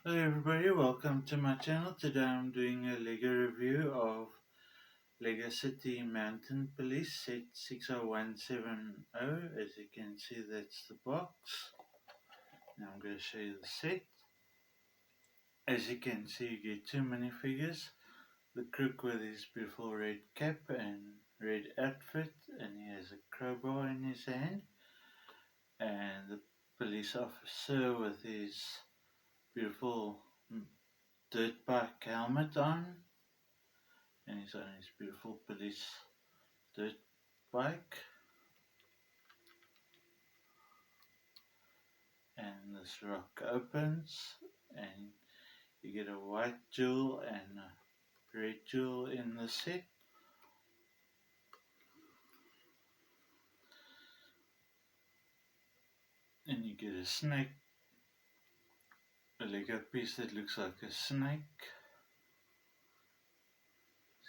Hello everybody, welcome to my channel. Today I'm doing a LEGO review of LEGO City Mountain Police set 60170. As you can see, that's the box. Now I'm going to show you the set. As you can see, you get two minifigures. The crook with his beautiful red cap and red outfit, and he has a crowbar in his hand. And the police officer with his beautiful dirt bike helmet on, and he's on his beautiful police dirt bike. And this rock opens, and you get a white jewel and a red jewel in the set. And you get a snake, a Lego piece that looks like a snake.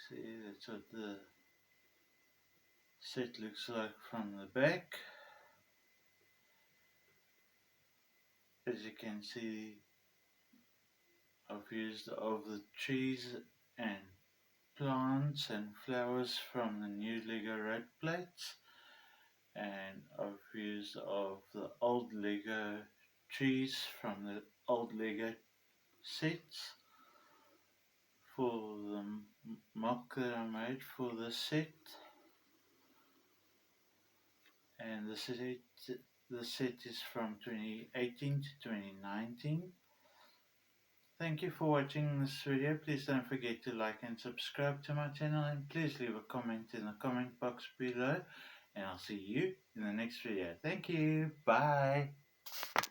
See, that's what the set looks like from the back. As you can see, I've used all the trees and plants and flowers from the new Lego road plates, and I've used of the old Lego trees from the old Lego sets for the mock that I made for the set. And the set is from 2018 to 2019. Thank you for watching this video. Please don't forget to like and subscribe to my channel, and please leave a comment in the comment box below, and I'll see you in the next video. Thank you. Bye.